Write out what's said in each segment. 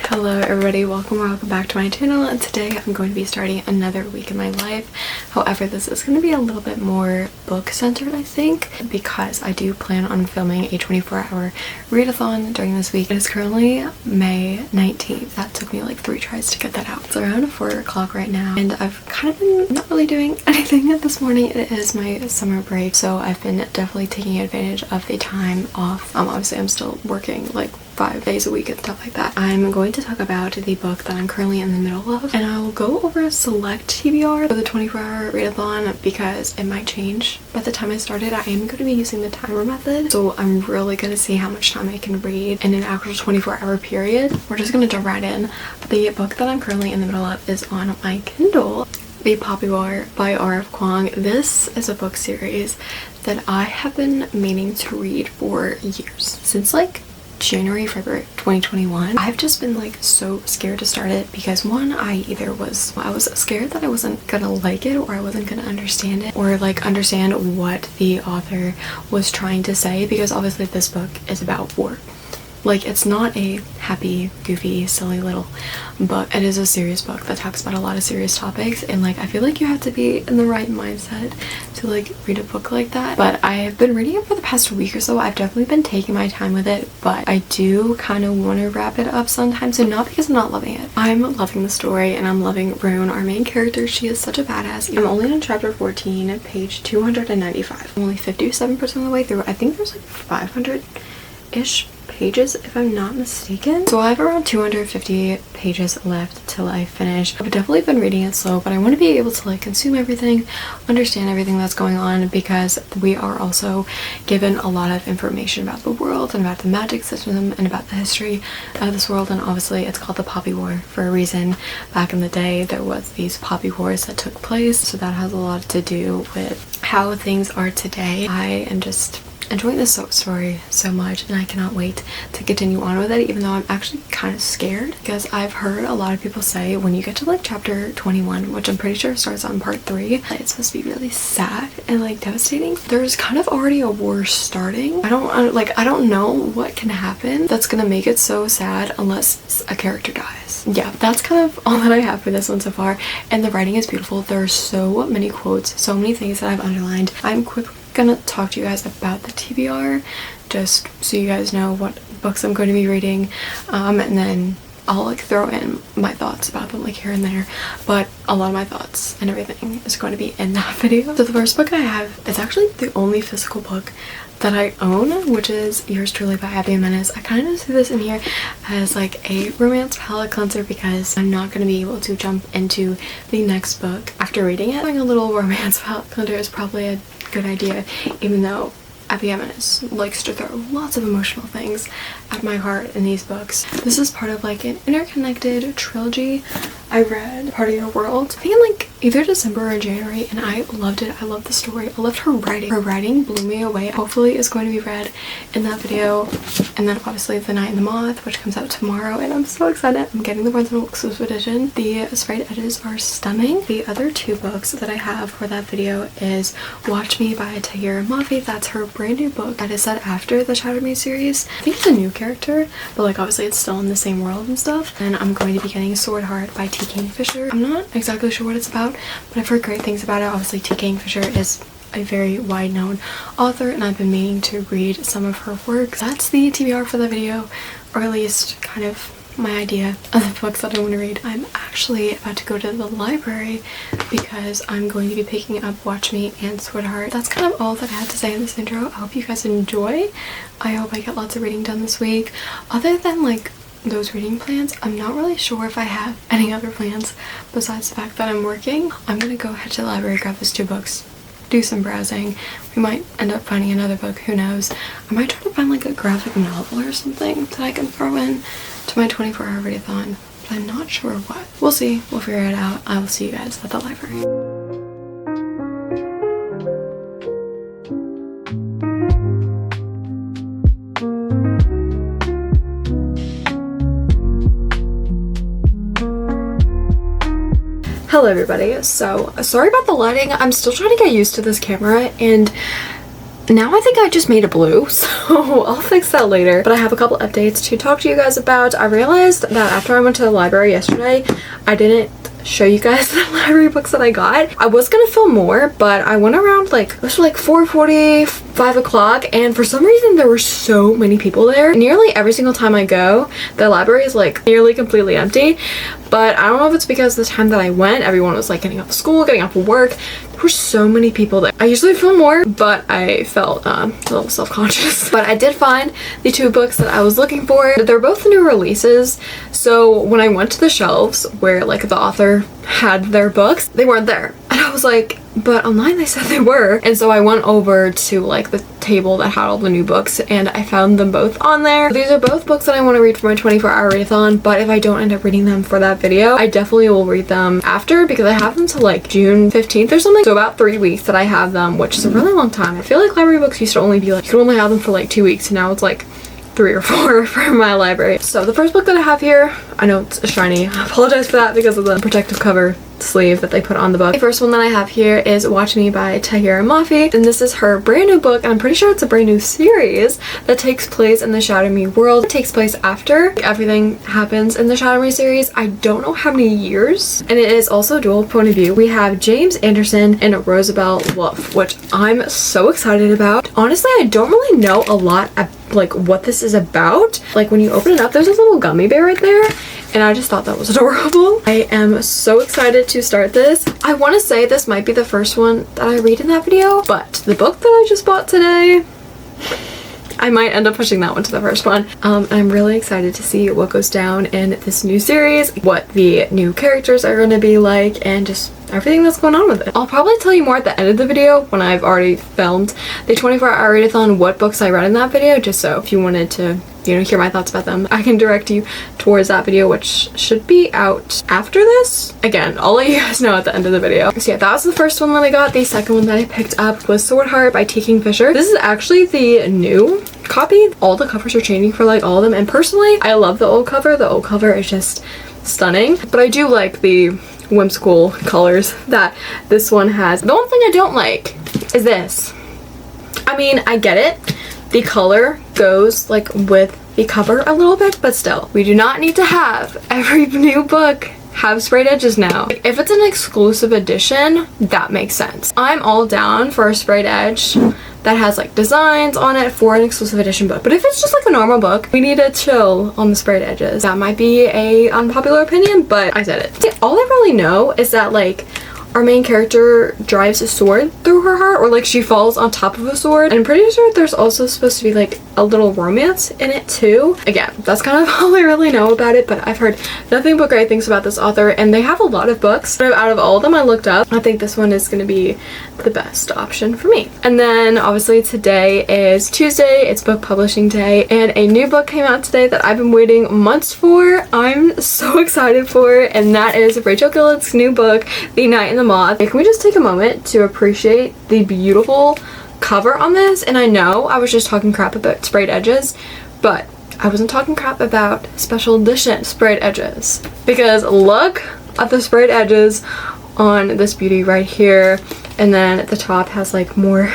Hello everybody, welcome back to my channel, and today I'm going to be starting another week in my life. However, this is going to be a little bit more book centered, I think, because I do plan on filming a 24-hour readathon during this week. It is currently May 19th. That took me like 3 tries to get that out. It's around 4 o'clock right now, and I've kind of been not really doing anything this morning. It is my summer break, so I've been definitely taking advantage of the time off. Obviously I'm still working like 5 days a week and stuff like that. I'm going to talk about the book that I'm currently in the middle of, and I'll go over a select TBR for the 24-hour readathon because it might change by the time I started. I am going to be using the timer method, so I'm really going to see how much time I can read in an actual 24-hour period. We're just going to jump right in. The book that I'm currently in the middle of is on my Kindle, The Poppy War by R.F. Kuang. This is a book series that I have been meaning to read for years, since like January, February 2021. I've just been like so scared to start it because one, I was scared that I wasn't gonna like it, or I wasn't gonna understand it, or like understand what the author was trying to say, because obviously this book is about war. Like, it's not a happy, goofy, silly little book. It is a serious book that talks about a lot of serious topics, and like I feel like you have to be in the right mindset to like read a book like that. But I've been reading it for the past week or so. I've definitely been taking my time with it, but I do kind of want to wrap it up sometimes, and not because I'm not loving it. I'm loving the story, and I'm loving Rune, our main character. She is such a badass. I'm only on chapter 14, page 295. I'm only 57% of the way through. I think there's like 500-ish pages if I'm not mistaken, so I have around 250 pages left till I finish. I've definitely been reading it slow, but I want to be able to like consume everything, understand everything that's going on, because we are also given a lot of information about the world and about the magic system and about the history of this world. And obviously it's called the Poppy War for a reason. Back in the day there was these poppy wars that took place, so that has a lot to do with how things are today. I am just enjoying this story so much, and I cannot wait to continue on with it, even though I'm actually kind of scared, because I've heard a lot of people say when you get to like chapter 21, which I'm pretty sure starts on part 3, it's supposed to be really sad and like devastating. There's kind of already a war starting. I don't know what can happen that's gonna make it so sad unless a character dies. Yeah, that's kind of all that I have for this one so far, and the writing is beautiful. There are so many quotes, so many things that I've underlined. I'm quickly gonna talk to you guys about the TBR just so you guys know what books I'm going to be reading, and then I'll like throw in my thoughts about them like here and there, but a lot of my thoughts and everything is going to be in that video. So the first book I have is actually the only physical book that I own, which is Yours Truly by Abby Jimenez. I kind of see this in here as like a romance palette cleanser because I'm not going to be able to jump into the next book after reading it. Having a little romance palette cleanser is probably a good idea, even though Abby Jimenez likes to throw lots of emotional things at my heart in these books. This is part of like an interconnected trilogy. I read Part of Your World, I think in like either December or January, and I loved it. I loved the story. I loved her writing. Her writing blew me away. Hopefully it's going to be read in that video. And then obviously The Night and the Moth, which comes out tomorrow, and I'm so excited. I'm getting the Barnes & Noble exclusive edition. The sprite edges are stunning. The other 2 books that I have for that video is Watch Me by Tahereh Mafi. That's her brand new book that is set after the Shattered Me series. I think it's a new character, but like obviously it's still in the same world and stuff. And I'm going to be getting Sword Heart by T. Kingfisher. I'm not exactly sure what it's about, but I've heard great things about it. Obviously T. Kingfisher is a very wide known author, and I've been meaning to read some of her works. That's the TBR for the video, or at least kind of my idea of the books that I want to read. I'm actually about to go to the library because I'm going to be picking up Watch Me and Sword Heart. That's kind of all that I had to say in this intro. I hope you guys enjoy. I hope I get lots of reading done this week. Other than like those reading plans, I'm not really sure if I have any other plans besides the fact that I'm working. I'm gonna go head to the library, grab those 2 books, do some browsing. We might end up finding another book, who knows. I might try to find like a graphic novel or something that I can throw in to my 24-hour readathon, but I'm not sure what. We'll see. We'll figure it out. I will see you guys at the library. Hello everybody. So sorry about the lighting. I'm still trying to get used to this camera, and now I think I just made it blue, so I'll fix that later. But I have a couple updates to talk to you guys about. I realized that after I went to the library yesterday, I didn't show you guys the library books that I got. I was gonna film more, but I went around like, it was like 4:40, 5 o'clock, and for some reason there were so many people there. Nearly every single time I go, the library is like nearly completely empty. But I don't know if it's because the time that I went, everyone was like getting off of school, getting off of work. There were so many people there. I usually film more, but I felt a little self-conscious. But I did find the 2 books that I was looking for. They're both new releases, so when I went to the shelves where like the author had their books, they weren't there. And I was like, but online they said they were. And so I went over to like the table that had all the new books, and I found them both on there. These are both books that I want to read for my 24-hour readathon, but if I don't end up reading them for that video, I definitely will read them after, because I have them till like June 15th or something. So about 3 weeks that I have them, which is a really long time. I feel like library books used to only be like, you could only have them for like 2 weeks, and now it's like 3 or 4 for my library. So the first book that I have here, I know it's shiny. I apologize for that because of the protective cover sleeve that they put on the book. The first one that I have here is Watch Me by Tahereh Mafi, and this is her brand new book, and I'm pretty sure it's a brand new series that takes place in the Shadow Me world. It takes place after everything happens in the Shadow Me series. I don't know how many years, and it is also dual point of view. We have James Anderson and Rosabelle Wolf, which I'm so excited about. Honestly, I don't really know a lot like what this is about. Like when you open it up, there's this little gummy bear right there, and I just thought that was adorable. I am so excited to start this. I want to say this might be the first one that I read in that video, but the book that I just bought today, I might end up pushing that one to the first one. I'm really excited to see what goes down in this new series, what the new characters are going to be like, and just everything that's going on with it. I'll probably tell you more at the end of the video when I've already filmed the 24-hour readathon, what books I read in that video, just so if you wanted to, you know, hear my thoughts about them, I can direct you towards that video, which should be out after this. Again, I'll let you guys know at the end of the video. So yeah, that was the first one that I got. The second one that I picked up was Sword Heart by T. Kingfisher. This is actually the new copy. All the covers are changing for like all of them, and personally, I love the old cover. The old cover is just stunning, but I do like the whimsical colors that this one has. The one thing I don't like is this. I mean, I get it. The color goes like with the cover a little bit, but still, we do not need to have every new book have sprayed edges now. Like, if it's an exclusive edition, that makes sense. I'm all down for a sprayed edge that has like designs on it for an exclusive edition book. But if it's just like a normal book, we need to chill on the sprayed edges. That might be a unpopular opinion, but I said it. See, all I really know is that like our main character drives a sword through her heart, or like she falls on top of a sword. And I'm pretty sure there's also supposed to be like a little romance in it too. Again, that's kind of all I really know about it, but I've heard nothing but great things about this author, and they have a lot of books. But out of all of them I looked up, I think this one is going to be the best option for me. And then obviously today is Tuesday, it's book publishing day, and a new book came out today that I've been waiting months for. I'm so excited for it, and that is Rachel Gillard's new book, The Night and the Moth. Can we just take a moment to appreciate the beautiful cover on this? And I know I was just talking crap about sprayed edges, but I wasn't talking crap about special edition sprayed edges, because look at the sprayed edges on this beauty right here, and then at the top has like more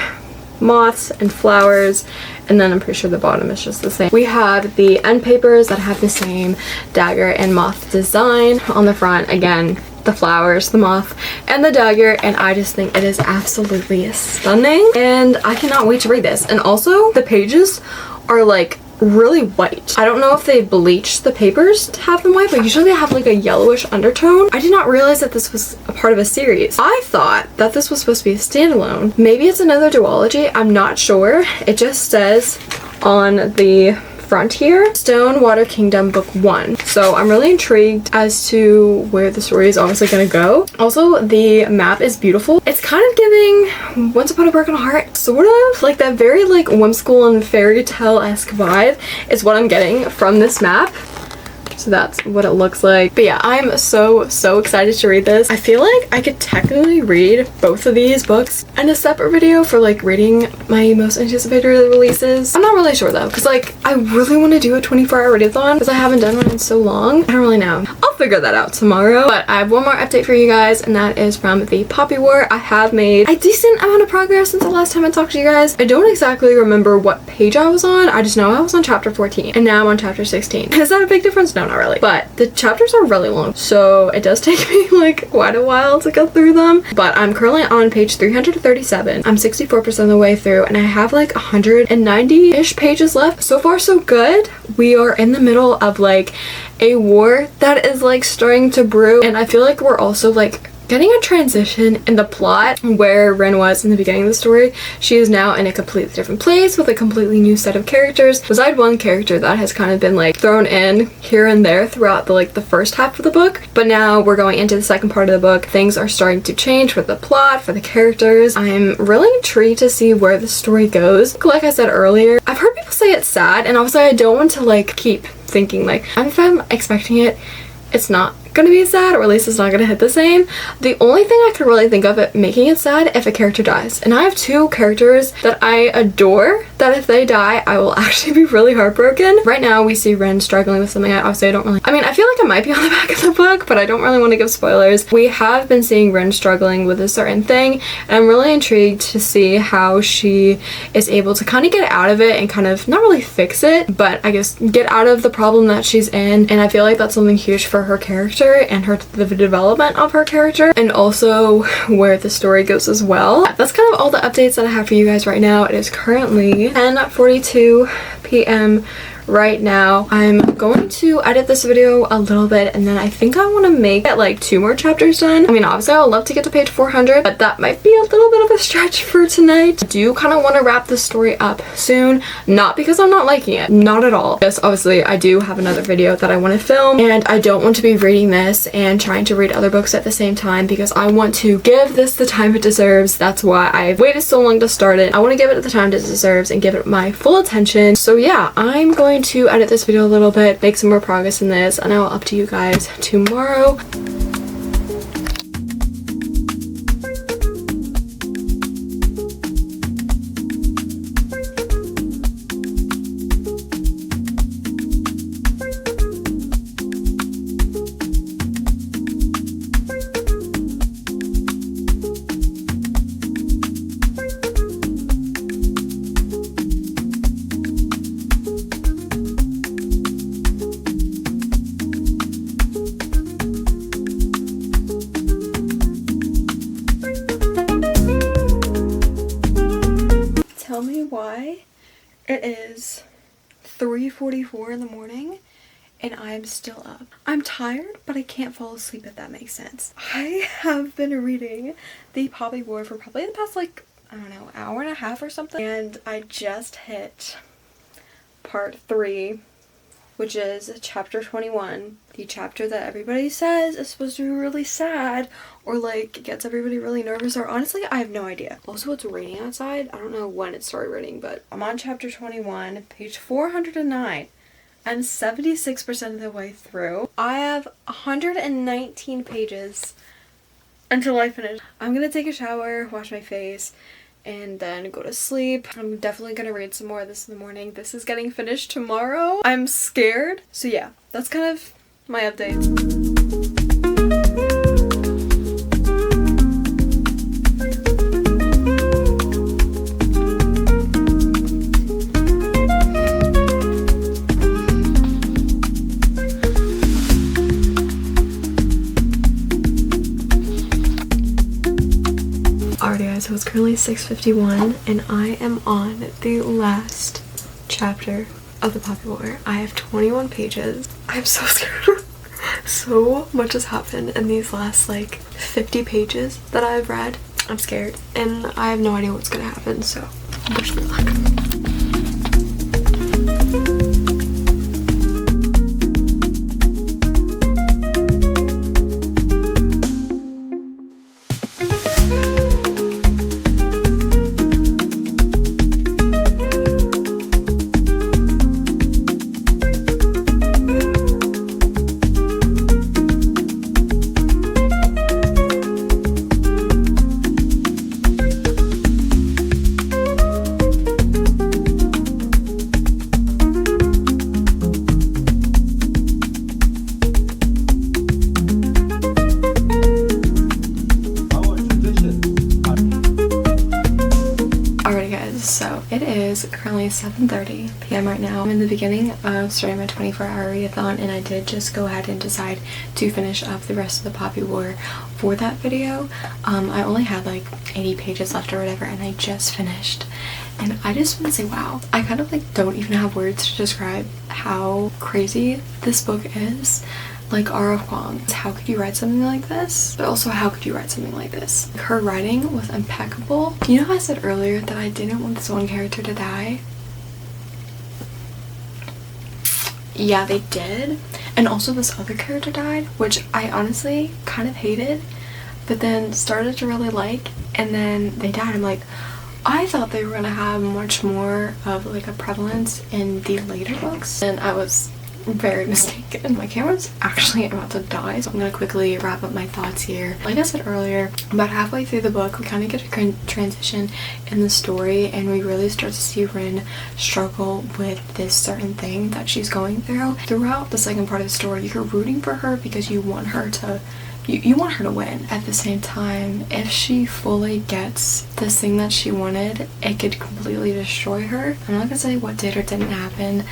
moths and flowers, and then I'm pretty sure the bottom is just the same. We have the end papers that have the same dagger and moth design on the front. Again, the flowers, the moth, and the dagger, and I just think it is absolutely stunning, and I cannot wait to read this. And also, the pages are like really white. I don't know if they bleached the papers to have them white, but usually they have like a yellowish undertone. I did not realize that this was a part of a series. I thought that this was supposed to be a standalone. Maybe it's another duology, I'm not sure. It just says on the front here, Stonewater Kingdom Book 1. So I'm really intrigued as to where the story is obviously gonna go. Also, the map is beautiful. It's kind of giving Once Upon a Broken Heart, sort of. Like that very like whimsical and fairy tale-esque vibe is what I'm getting from this map. So that's what it looks like. But yeah, I'm so excited to read this. I feel like I could technically read both of these books in a separate video for like reading my most anticipated releases. I'm not really sure though, because like I really want to do a 24-hour readathon because I haven't done one in so long. I don't really know. I'll I'll figure that out tomorrow. But I have one more update for you guys, and that is from the Poppy War. I have made a decent amount of progress since the last time I talked to you guys. I don't exactly remember what page I was on. I just know I was on chapter 14 and now I'm on chapter 16. Is that a big difference? No, not really. But the chapters are really long, so it does take me like quite a while to go through them. But I'm currently on page 337. I'm 64% of the way through, and I have like 190-ish pages left. So far so good. We are in the middle of like a war that is like starting to brew, and I feel like we're also like getting a transition in the plot where Rin was in the beginning of the story. She is now in a completely different place with a completely new set of characters. Besides one character that has kind of been like thrown in here and there throughout the first half of the book, but now we're going into the second part of the book. Things are starting to change with the plot, for the characters. I'm really intrigued to see where the story goes. Like I said earlier, I've heard people say it's sad, and obviously I don't want to like keep thinking like if I'm expecting it, it's not gonna be sad, or at least it's not gonna hit the same. The only thing I could really think of it making it sad if a character dies, and I have two characters that I adore that if they die I will actually be really heartbroken. Right now we see Rin struggling with something. I feel like it might be on the back of the book, but I don't really want to give spoilers. We have been seeing Rin struggling with a certain thing, and I'm really intrigued to see how she is able to kind of get out of it and kind of not really fix it, but I guess get out of the problem that she's in. And I feel like that's something huge for her character and the development of her character, and also where the story goes as well. That's kind of all the updates that I have for you guys right now. It is currently 10:42 p.m. right now. I'm going to edit this video a little bit, and then I think I want to make it like 2 more chapters done. I mean, obviously I would love to get to page 400, but that might be a little bit of a stretch for tonight. I do kind of want to wrap this story up soon, not because I'm not liking it, not at all. Yes, obviously I do have another video that I want to film, and I don't want to be reading this and trying to read other books at the same time, because I want to give this the time it deserves. That's why I've waited so long to start it. I want to give it the time it deserves and give it my full attention. So yeah, I'm going to edit this video a little bit, make some more progress in this, and I'll up to you guys tomorrow. Tell me why it is 3:44 in the morning and I'm still up. I'm tired, but I can't fall asleep, if that makes sense. I have been reading The Poppy War for probably the past like, I don't know, hour and a half or something, and I just hit part 3, which is chapter 21, the chapter that everybody says is supposed to be really sad, or like gets everybody really nervous, or honestly I have no idea. Also, it's raining outside. I don't know when it started raining, but I'm on chapter 21, page 409. I'm 76% of the way through. I have 119 pages until I finish. I'm gonna take a shower, wash my face, and then go to sleep. I'm definitely gonna read some more of this in the morning. This is getting finished tomorrow. I'm scared. So yeah, that's kind of my update. So it's currently 6:51 and I am on the last chapter of The Poppy War. I have 21 pages. I'm so scared. So much has happened in these last like 50 pages that I've read. I'm scared and I have no idea what's gonna happen, so wish me luck. Alrighty guys, so it is currently 7:30 p.m. right now. I'm in the beginning of starting my 24-hour readathon, and I did just go ahead and decide to finish up the rest of the Poppy War for that video. I only had like 80 pages left or whatever, and I just finished. And I just want to say wow. I kind of like don't even have words to describe how crazy this book is. Like R.F. Kuang, how could you write something like this? But also, how could you write something like this? Her writing was impeccable. You know how I said earlier that I didn't want this one character to die? Yeah, they did. And also this other character died, which I honestly kind of hated, but then started to really like, and then they died. I'm like, I thought they were gonna have much more of like a prevalence in the later books, and I was very mistaken. My camera's actually about to die, so I'm gonna quickly wrap up my thoughts here. Like I said earlier, about halfway through the book we kind of get a transition in the story, and we really start to see Rin struggle with this certain thing that she's going through. Throughout the second part of the story, you're rooting for her because you want her to you want her to win. At the same time, if she fully gets this thing that she wanted, it could completely destroy her. I'm not gonna say what did or didn't happen,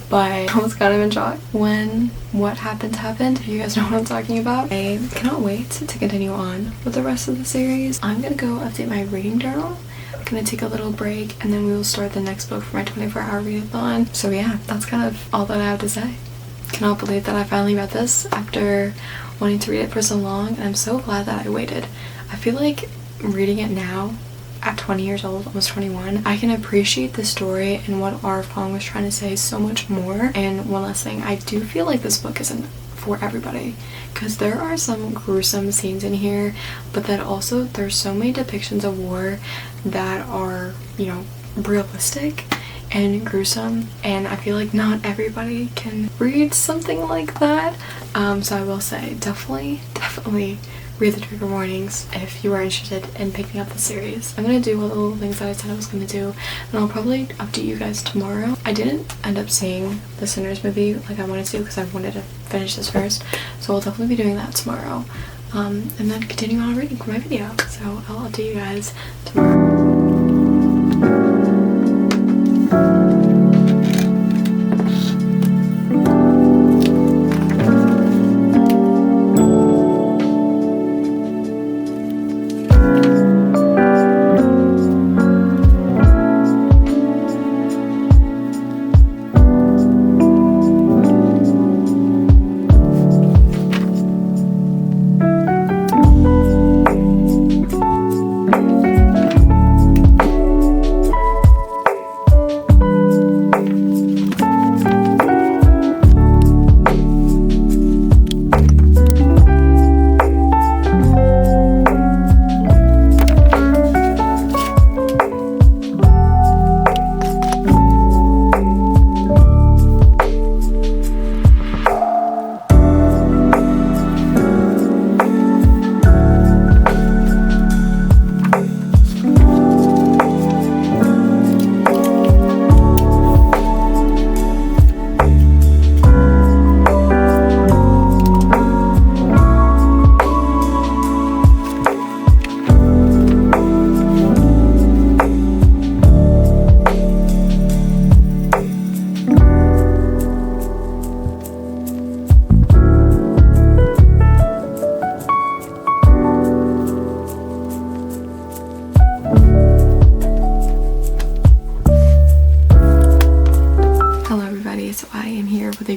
but I was kind of in shock when what happened. If you guys know what I'm talking about. I cannot wait to continue on with the rest of the series. I'm gonna go update my reading journal. I'm gonna take a little break, and then we will start the next book for my 24-hour readathon. So yeah, that's kind of all that I have to say. Cannot believe that I finally read this after wanting to read it for so long, and I'm so glad that I waited. I feel like reading it now at 20 years old, almost 21, I can appreciate the story and what R.F. Kuang was trying to say so much more. And one last thing, I do feel like this book isn't for everybody, because there are some gruesome scenes in here, but then also there's so many depictions of war that are, you know, realistic and gruesome, and I feel like not everybody can read something like that. So I will say definitely read the trigger warnings if you are interested in picking up the series. I'm gonna do all the little things that I said I was gonna do, and I'll probably update you guys tomorrow. I didn't end up seeing the Sinners movie like I wanted to because I wanted to finish this first, so I'll definitely be doing that tomorrow, and then continue on reading for my video. So I'll update you guys tomorrow.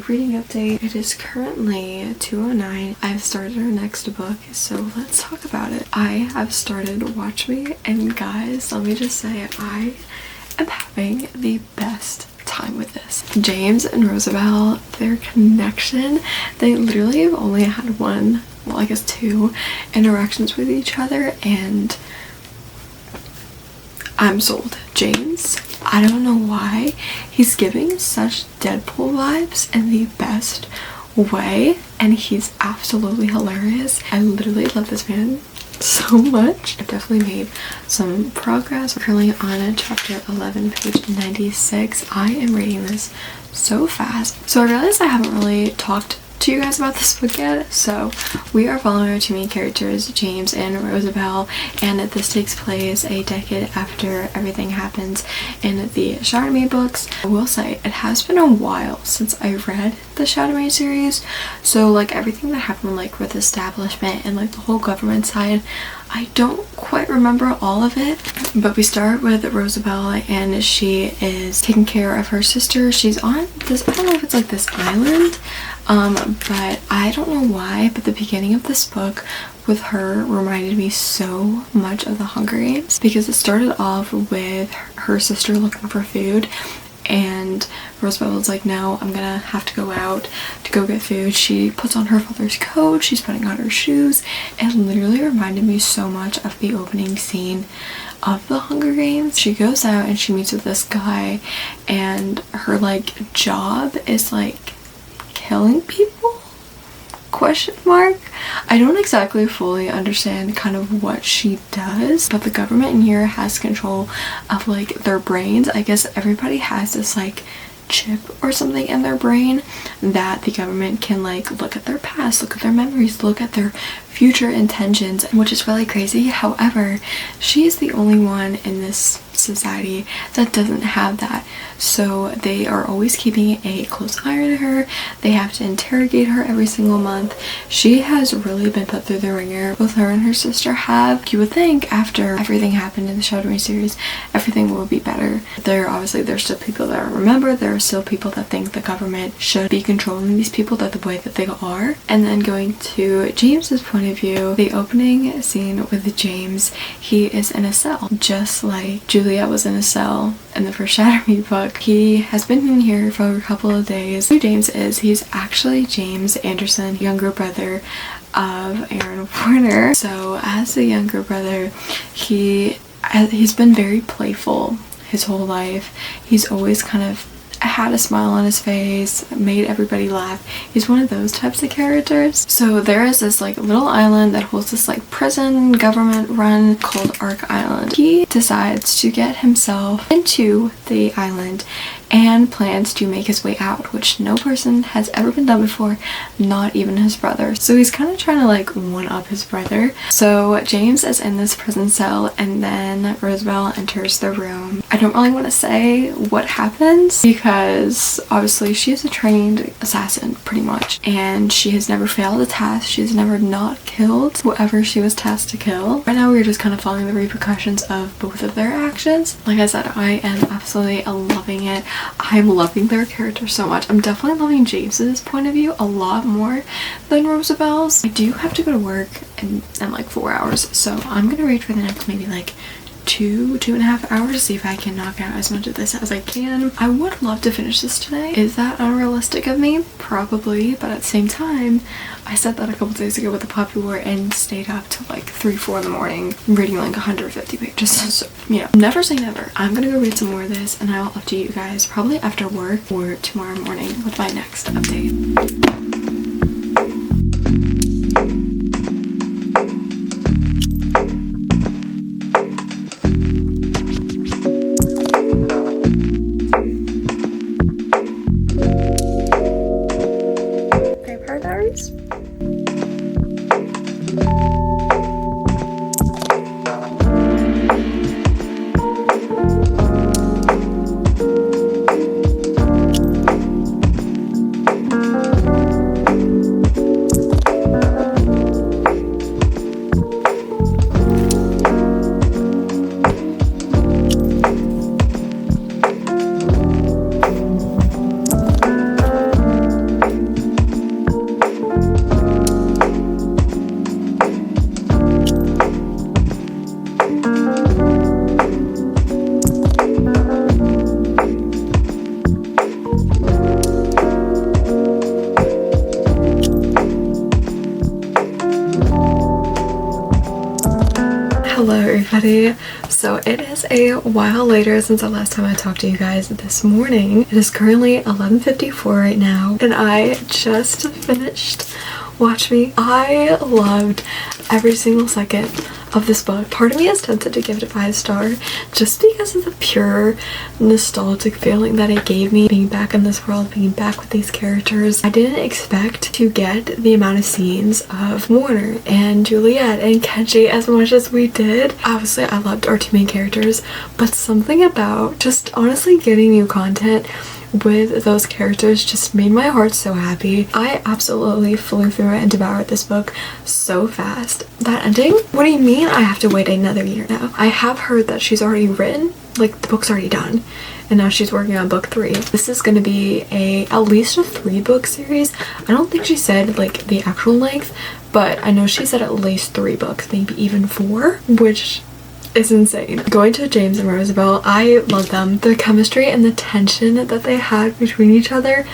Reading update. It is currently 2:09. I've started our next book, so let's talk about it. I have started Watch Me, and guys, let me just say I am having the best time with this. James and Rosabelle, their connection, they literally have only had one, well I guess two interactions with each other, and I'm sold. James, I don't know why, he's giving such Deadpool vibes in the best way, and he's absolutely hilarious. I literally love this man so much. I've definitely made some progress. We're currently on chapter 11, page 96. I am reading this so fast. So I realized I haven't really talked to you guys about this book yet. So we are following our two main characters, James and Rosabelle, and this takes place a decade after everything happens in the Chardonnay books. I will say it has been a while since I read the Chardonnay series, so like everything that happened like with establishment and like the whole government side, I don't quite remember all of it. But we start with Rosabelle, and she is taking care of her sister. She's on this, I don't know if it's like this island, but I don't know why, but the beginning of this book with her reminded me so much of the Hunger Games, because it started off with her sister looking for food, and Rosabelle was like, no, I'm gonna have to go out to go get food. She puts on her father's coat, she's putting on her shoes, and literally reminded me so much of the opening scene of the Hunger Games. She goes out and she meets with this guy, and her like job is like killing people? Question mark? I don't exactly fully understand kind of what she does, but the government in here has control of like their brains. I guess everybody has this like chip or something in their brain that the government can like look at their past, look at their memories, look at their future intentions, which is really crazy. However, she is the only one in this society that doesn't have that, so they are always keeping a close eye on her. They have to interrogate her every single month. She has really been put through the ringer. Both her and her sister have. You would think after everything happened in the Chardonnay series, everything will be better. There's still people that remember. There are still people that think the government should be controlling these people the way that they are. And then going to James's point of view, the opening scene with James, he is in a cell, just like Juliet was in a cell in the first Chardonnay book. He has been in here for a couple of days. Who James is, he's actually James Anderson, younger brother of Aaron Warner. So as the younger brother, he's been very playful his whole life. He's always kind of had a smile on his face, made everybody laugh. He's one of those types of characters. So there is this like little island that holds this like prison government run called Ark Island. He decides to get himself into the island and plans to make his way out, which no person has ever been done before, not even his brother. So he's kind of trying to like one-up his brother. So James is in this prison cell, and then Rosabelle enters the room. I don't really want to say what happens because obviously she is a trained assassin pretty much, and she has never failed a task. She's never not killed whoever she was tasked to kill. Right now we're just kind of following the repercussions of both of their actions. Like I said, I am absolutely loving it. I'm loving their character so much. I'm definitely loving James's point of view a lot more than Rosabelle's. I do have to go to work in like 4 hours, so I'm gonna read for the next maybe like 2.5 hours to see if I can knock out as much of this as I can. I would love to finish this today. Is that unrealistic of me? Probably, but at the same time, I said that a couple days ago with the Poppy War and stayed up till like 3-4 in the morning reading like 150 pages. So, you know, never say never. I'm gonna go read some more of this, and I'll update you guys probably after work or tomorrow morning with my next update. Hello everybody. So it is a while later since the last time I talked to you guys this morning. It is currently 11:54 right now, and I just finished Watch Me. I loved every single second of this book. Part of me is tempted to give it a 5-star just because of the pure nostalgic feeling that it gave me being back in this world, being back with these characters. I didn't expect to get the amount of scenes of Warner and Juliet and Kenji as much as we did. Obviously, I loved our 2 main characters, but something about just honestly getting new content with those characters just made my heart so happy. I absolutely flew through it and devoured this book so fast. That ending? What do you mean I have to wait another year now? I have heard that she's already written, like the book's already done, and now she's working on book 3. This is going to be at least a 3-book series. I don't think she said like the actual length, but I know she said at least 3 books, maybe even 4, which is insane. Going to James and Rosabelle, I love them. The chemistry and the tension that they had between each other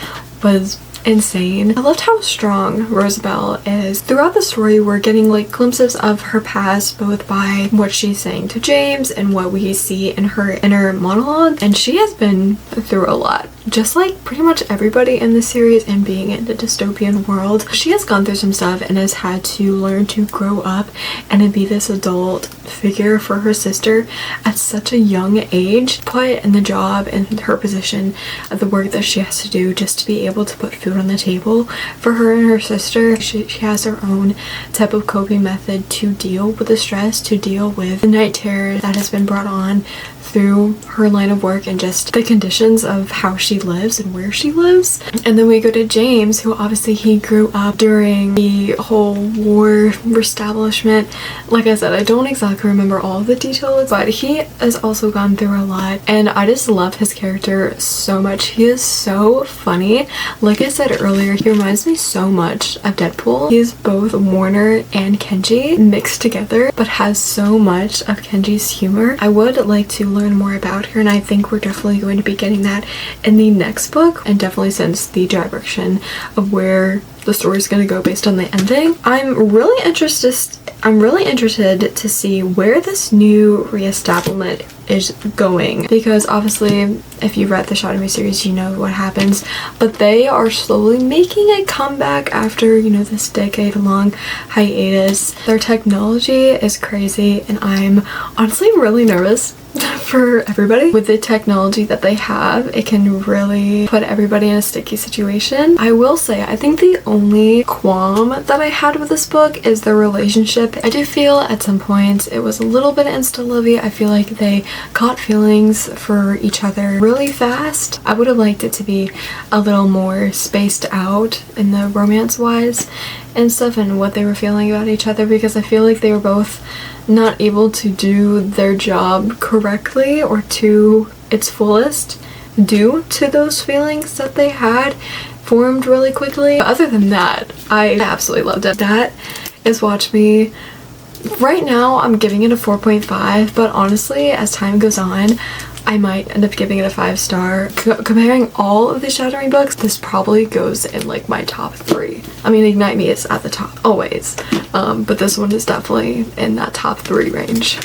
was insane. I loved how strong Rosabelle is. Throughout the story, we're getting like glimpses of her past, both by what she's saying to James and what we see in her inner monologue, and she has been through a lot. Just like pretty much everybody in the series and being in the dystopian world, she has gone through some stuff and has had to learn to grow up and to be this adult figure for her sister at such a young age, put in the job and her position of the work that she has to do just to be able to put food on the table for her and her sister. She has her own type of coping method to deal with the stress, to deal with the night terror that has been brought on through her line of work and just the conditions of how she lives and where she lives. And then we go to James, who obviously he grew up during the whole war establishment. Like I said, I don't exactly remember all of the details, but he has also gone through a lot, and I just love his character so much. He is so funny. Like I said earlier, he reminds me so much of Deadpool. He's both Warner and Kenji mixed together, but has so much of Kenji's humor. I would like to learn more about her, and I think we're definitely going to be getting that in the next book, and definitely sense the direction of where the story is going to go based on the ending. I'm really interested to see where this new reestablishment is going, because obviously if you've read the Shadow Me series, you know what happens, but they are slowly making a comeback after, you know, this decade-long hiatus. Their technology is crazy, and I'm honestly really nervous for everybody. With the technology that they have, it can really put everybody in a sticky situation. I will say, I think the only qualm that I had with this book is their relationship. I do feel at some points it was a little bit insta-lovey. I feel like they caught feelings for each other really fast. I would have liked it to be a little more spaced out in the romance-wise and stuff, and what they were feeling about each other, because I feel like they were both not able to do their job correctly or to its fullest due to those feelings that they had formed really quickly. But other than that, I absolutely loved it. That is Watch Me. Right now I'm giving it a 4.5, but honestly, as time goes on, I might end up giving it a 5-star. Comparing all of the Shadow Me books, this probably goes in like my top 3. I mean, Ignite Me is at the top always, but this one is definitely in that top 3 range.